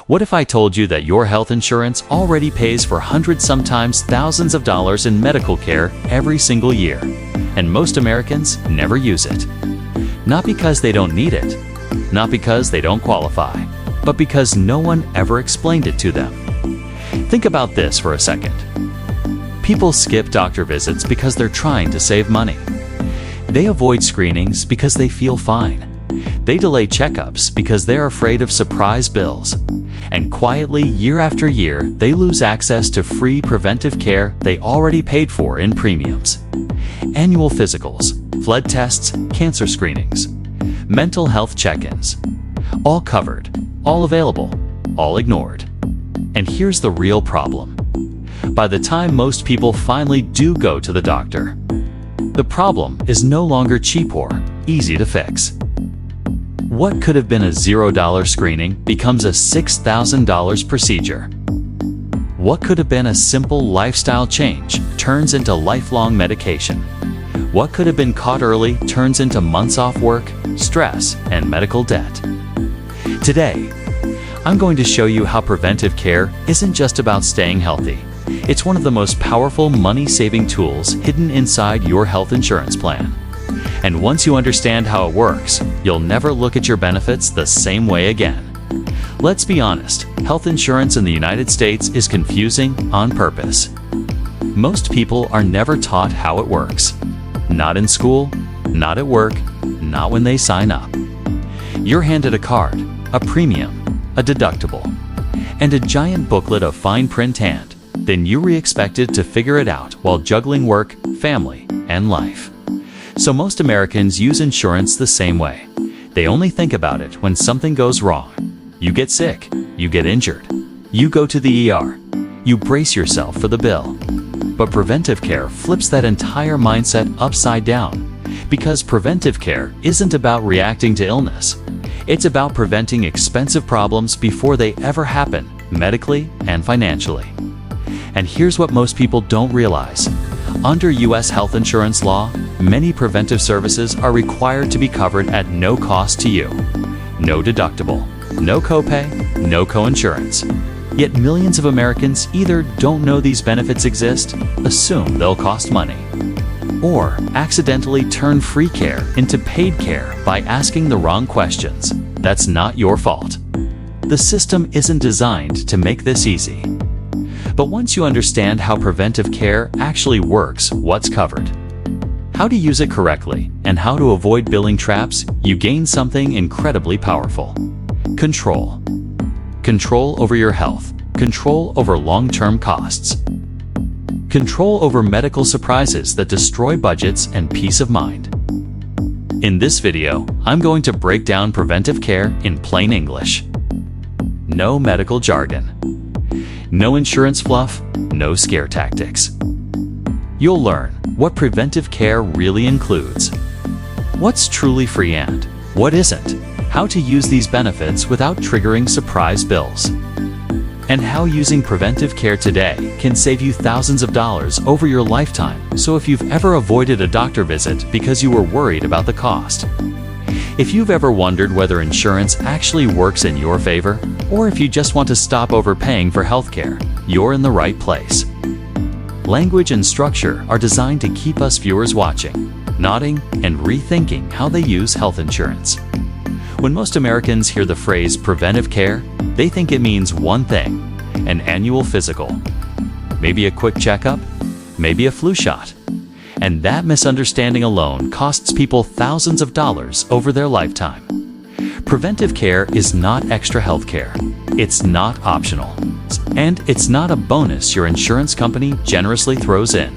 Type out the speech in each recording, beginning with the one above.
What if I told you that your health insurance already pays for hundreds, sometimes thousands of dollars in medical care every single year, and most Americans never use it? Not because they don't need it, not because they don't qualify, but because no one ever explained it to them. Think about this for a second. People skip doctor visits because they're trying to save money. They avoid screenings because they feel fine. They delay checkups because they're afraid of surprise bills. And quietly, year after year, they lose access to free preventive care they already paid for in premiums. Annual physicals, blood tests, cancer screenings, mental health check-ins. All covered, all available, all ignored. And here's the real problem. By the time most people finally do go to the doctor, the problem is no longer cheap or easy to fix. What could have been a $0 screening becomes a $6,000 procedure. What could have been a simple lifestyle change turns into lifelong medication. What could have been caught early turns into months off work, stress, and medical debt. Today, I'm going to show you how preventive care isn't just about staying healthy. It's one of the most powerful money-saving tools hidden inside your health insurance plan. And once you understand how it works, you'll never look at your benefits the same way again. Let's be honest, health insurance in the United States is confusing on purpose. Most people are never taught how it works. Not in school, not at work, not when they sign up. You're handed a card, a premium, a deductible, and a giant booklet of fine print hand. Then you're expected to figure it out while juggling work, family, and life. So most Americans use insurance the same way. They only think about it when something goes wrong. You get sick, you get injured, you go to the ER, you brace yourself for the bill. But preventive care flips that entire mindset upside down, because preventive care isn't about reacting to illness. It's about preventing expensive problems before they ever happen, medically and financially. And here's what most people don't realize. Under U.S. health insurance law, many preventive services are required to be covered at no cost to you. No deductible, no copay, no coinsurance. Yet millions of Americans either don't know these benefits exist, assume they'll cost money, or accidentally turn free care into paid care by asking the wrong questions. That's not your fault. The system isn't designed to make this easy. But once you understand how preventive care actually works, what's covered, how to use it correctly, and how to avoid billing traps, you gain something incredibly powerful. Control. Control over your health. Control over long-term costs. Control over medical surprises that destroy budgets and peace of mind. In this video, I'm going to break down preventive care in plain English. No medical jargon. No insurance fluff, no scare tactics. You'll learn what preventive care really includes, what's truly free and what isn't, how to use these benefits without triggering surprise bills, and how using preventive care today can save you thousands of dollars over your lifetime. So if you've ever avoided a doctor visit because you were worried about the cost, if you've ever wondered whether insurance actually works in your favor, or if you just want to stop overpaying for healthcare, you're in the right place. Language and structure are designed to keep us viewers watching, nodding, and rethinking how they use health insurance. When most Americans hear the phrase preventive care, they think it means one thing: an annual physical, maybe a quick checkup, maybe a flu shot. And that misunderstanding alone costs people thousands of dollars over their lifetime. Preventive care is not extra health care. It's not optional. And it's not a bonus your insurance company generously throws in.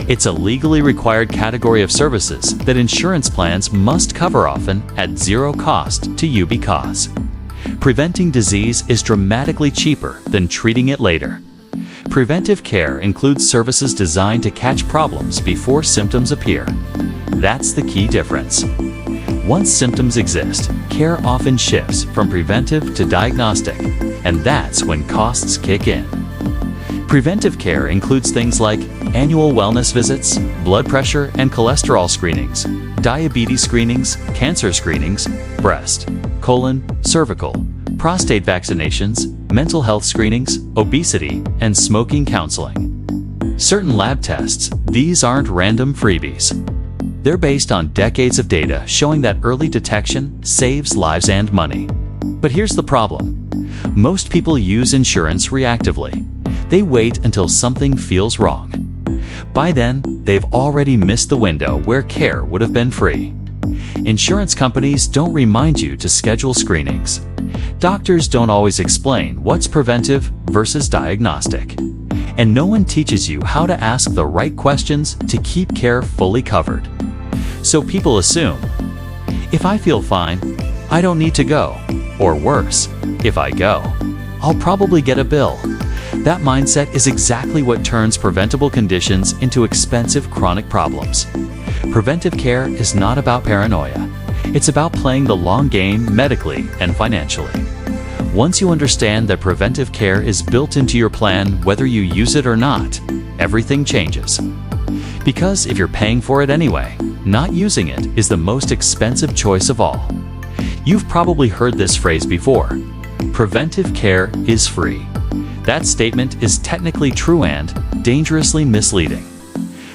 It's a legally required category of services that insurance plans must cover, often at zero cost to you, because preventing disease is dramatically cheaper than treating it later. Preventive care includes services designed to catch problems before symptoms appear. That's the key difference. Once symptoms exist, care often shifts from preventive to diagnostic, and that's when costs kick in. Preventive care includes things like annual wellness visits, blood pressure and cholesterol screenings, diabetes screenings, cancer screenings, breast, colon, cervical, prostate vaccinations, mental health screenings, obesity, and smoking counseling. Certain lab tests, these aren't random freebies. They're based on decades of data showing that early detection saves lives and money. But here's the problem. Most people use insurance reactively. They wait until something feels wrong. By then, they've already missed the window where care would have been free. Insurance companies don't remind you to schedule screenings. Doctors don't always explain what's preventive versus diagnostic. And no one teaches you how to ask the right questions to keep care fully covered. So people assume, if I feel fine, I don't need to go. Or worse, if I go, I'll probably get a bill. That mindset is exactly what turns preventable conditions into expensive chronic problems. Preventive care is not about paranoia. It's about playing the long game medically and financially. Once you understand that preventive care is built into your plan whether you use it or not, everything changes. Because if you're paying for it anyway, not using it is the most expensive choice of all. You've probably heard this phrase before. Preventive care is free. That statement is technically true and dangerously misleading.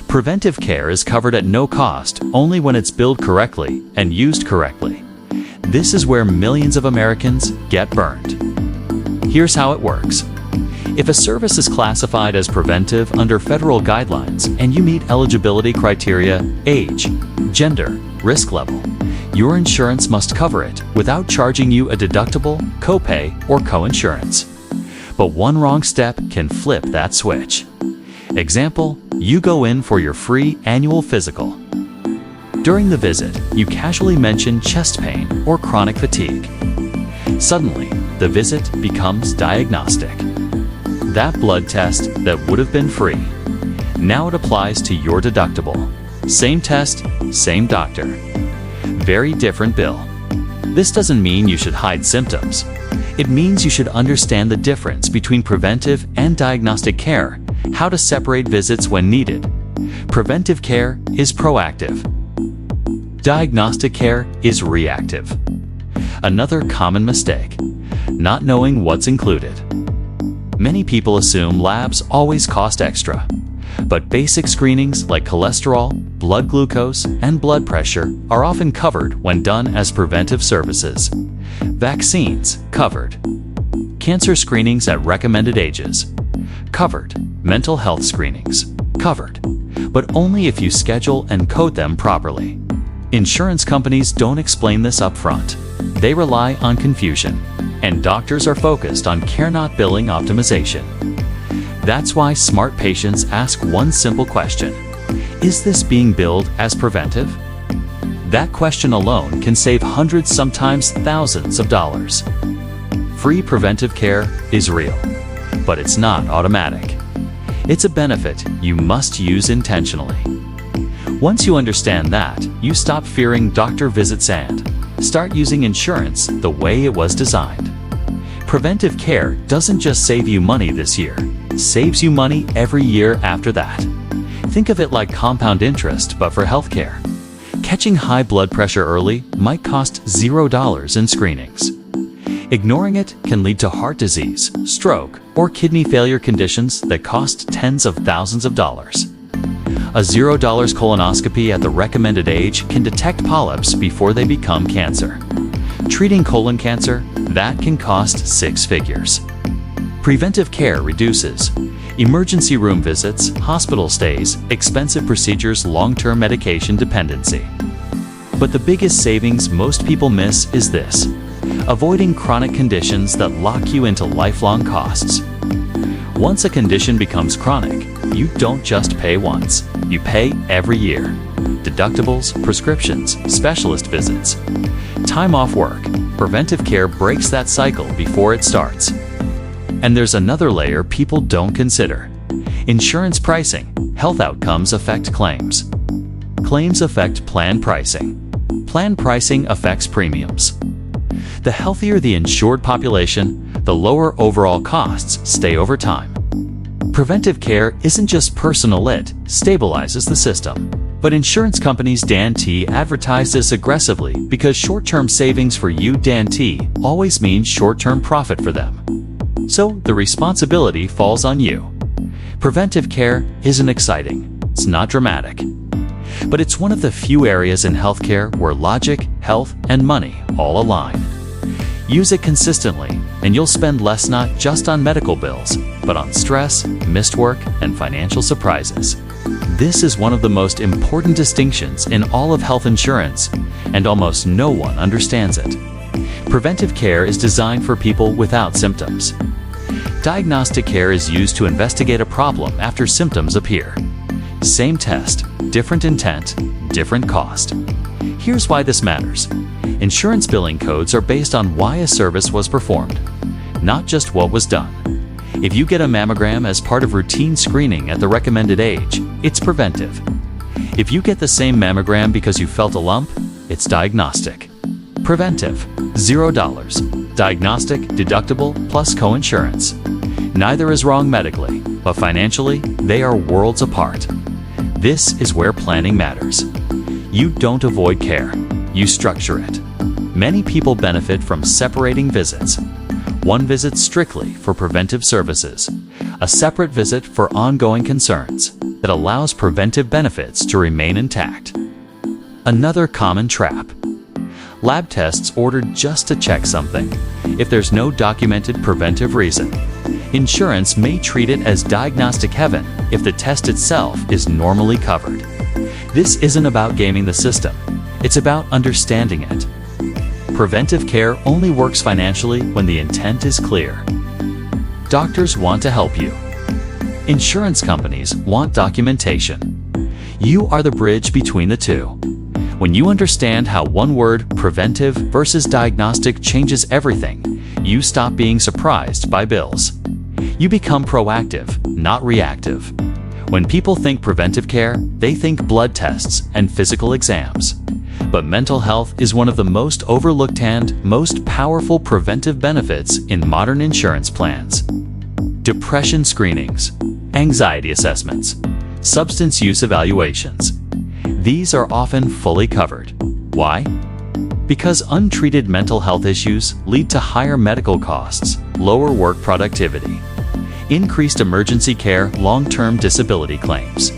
Preventive care is covered at no cost only when it's billed correctly and used correctly. This is where millions of Americans get burned. Here's how it works. If a service is classified as preventive under federal guidelines and you meet eligibility criteria, age, gender, risk level, your insurance must cover it without charging you a deductible, copay, or coinsurance. But one wrong step can flip that switch. Example, you go in for your free annual physical. During the visit, you casually mention chest pain or chronic fatigue. Suddenly, the visit becomes diagnostic. That blood test that would have been free, now it applies to your deductible. Same test, same doctor. Very different bill. This doesn't mean you should hide symptoms. It means you should understand the difference between preventive and diagnostic care, how to separate visits when needed. Preventive care is proactive. Diagnostic care is reactive. Another common mistake, not knowing what's included. Many people assume labs always cost extra, but basic screenings like cholesterol, blood glucose, and blood pressure are often covered when done as preventive services. Vaccines, covered. Cancer screenings at recommended ages, covered. Mental health screenings, covered. But only if you schedule and code them properly. Insurance companies don't explain this up front. They rely on confusion, and doctors are focused on care not billing optimization. That's why smart patients ask one simple question: is this being billed as preventive? That question alone can save hundreds, sometimes thousands of dollars. Free preventive care is real, but it's not automatic. It's a benefit you must use intentionally. Once you understand that, you stop fearing doctor visits and start using insurance the way it was designed. Preventive care doesn't just save you money this year, it saves you money every year after that. Think of it like compound interest, but for healthcare. Catching high blood pressure early might cost $0 in screenings. Ignoring it can lead to heart disease, stroke, or kidney failure conditions that cost tens of thousands of dollars. A $0 colonoscopy at the recommended age can detect polyps before they become cancer. Treating colon cancer, that can cost six figures. Preventive care reduces emergency room visits, hospital stays, expensive procedures, long-term medication dependency. But the biggest savings most people miss is this: avoiding chronic conditions that lock you into lifelong costs. Once a condition becomes chronic, you don't just pay once, you pay every year. Deductibles, prescriptions, specialist visits, time off work. Preventive care breaks that cycle before it starts. And there's another layer people don't consider. Insurance pricing. Health outcomes affect claims. Claims affect plan pricing. Plan pricing affects premiums. The healthier the insured population, the lower overall costs stay over time. Preventive care isn't just personal, it stabilizes the system. But insurance companies Dan T advertise this aggressively because short-term savings for you, Dan T, always means short-term profit for them. So the responsibility falls on you. Preventive care isn't exciting, it's not dramatic. But it's one of the few areas in healthcare where logic, health, and money all align. Use it consistently, and you'll spend less not just on medical bills, but on stress, missed work, and financial surprises. This is one of the most important distinctions in all of health insurance, and almost no one understands it. Preventive care is designed for people without symptoms. Diagnostic care is used to investigate a problem after symptoms appear. Same test, different intent, different cost. Here's why this matters. Insurance billing codes are based on why a service was performed, not just what was done. If you get a mammogram as part of routine screening at the recommended age, it's preventive. If you get the same mammogram because you felt a lump, it's diagnostic. Preventive, $0. Diagnostic, deductible, plus coinsurance. Neither is wrong medically, but financially, they are worlds apart. This is where planning matters. You don't avoid care, you structure it. Many people benefit from separating visits. One visit strictly for preventive services, a separate visit for ongoing concerns that allows preventive benefits to remain intact. Another common trap. Lab tests ordered just to check something. If there's no documented preventive reason, insurance may treat it as diagnostic heaven if the test itself is normally covered. This isn't about gaming the system. It's about understanding it. Preventive care only works financially when the intent is clear. Doctors want to help you. Insurance companies want documentation. You are the bridge between the two. When you understand how one word, preventive versus diagnostic, changes everything, you stop being surprised by bills. You become proactive, not reactive. When people think preventive care, they think blood tests and physical exams. But mental health is one of the most overlooked and most powerful preventive benefits in modern insurance plans. Depression screenings, anxiety assessments, substance use evaluations. These are often fully covered. Why? Because untreated mental health issues lead to higher medical costs, lower work productivity, increased emergency care, long-term disability claims.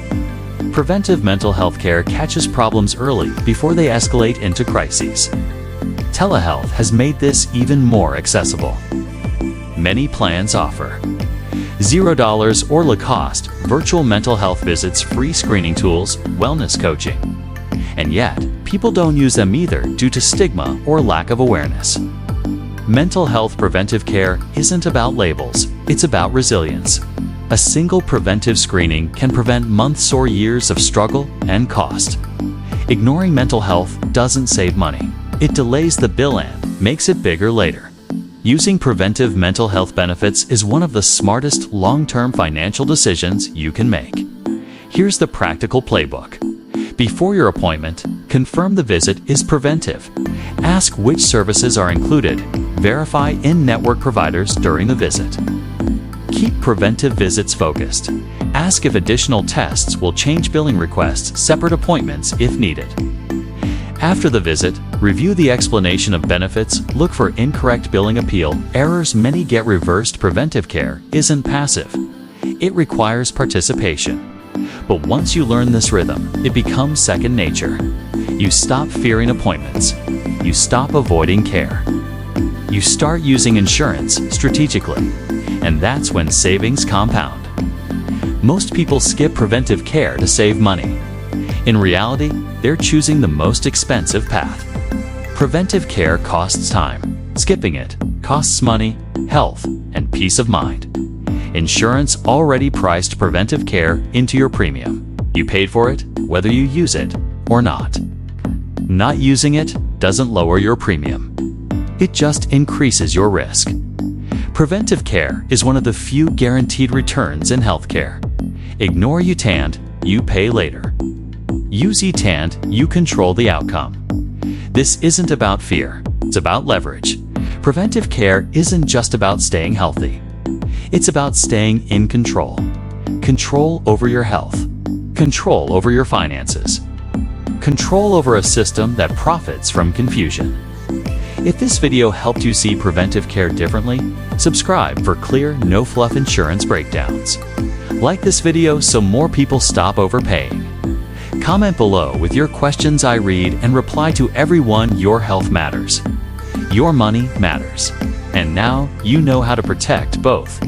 Preventive mental health care catches problems early before they escalate into crises. Telehealth has made this even more accessible. Many plans offer $0 or low-cost virtual mental health visits, free screening tools, wellness coaching. And yet, people don't use them either due to stigma or lack of awareness. Mental health preventive care isn't about labels, it's about resilience. A single preventive screening can prevent months or years of struggle and cost. Ignoring mental health doesn't save money. It delays the bill and makes it bigger later. Using preventive mental health benefits is one of the smartest long-term financial decisions you can make. Here's the practical playbook. Before your appointment, confirm the visit is preventive. Ask which services are included. Verify in-network providers during the visit. Keep preventive visits focused. Ask if additional tests will change billing requests, separate appointments if needed. After the visit, review the explanation of benefits, look for incorrect billing appeal, errors. Many get reversed. Preventive care isn't passive. It requires participation. But once you learn this rhythm, it becomes second nature. You stop fearing appointments. You stop avoiding care. You start using insurance strategically. And that's when savings compound. Most people skip preventive care to save money. In reality, they're choosing the most expensive path. Preventive care costs time. Skipping it costs money, health, and peace of mind. Insurance already priced preventive care into your premium. You paid for it, whether you use it or not. Not using it doesn't lower your premium. It just increases your risk. Preventive care is one of the few guaranteed returns in healthcare. Ignore UTAND, you pay later. Use ETAND, you control the outcome. This isn't about fear, it's about leverage. Preventive care isn't just about staying healthy. It's about staying in control. Control over your health. Control over your finances. control over a system that profits from confusion. If this video helped you see preventive care differently, subscribe for clear, no-fluff insurance breakdowns. Like this video so more people stop overpaying. Comment below with your questions I read and reply to everyone. Your health matters. Your money matters. And now you know how to protect both.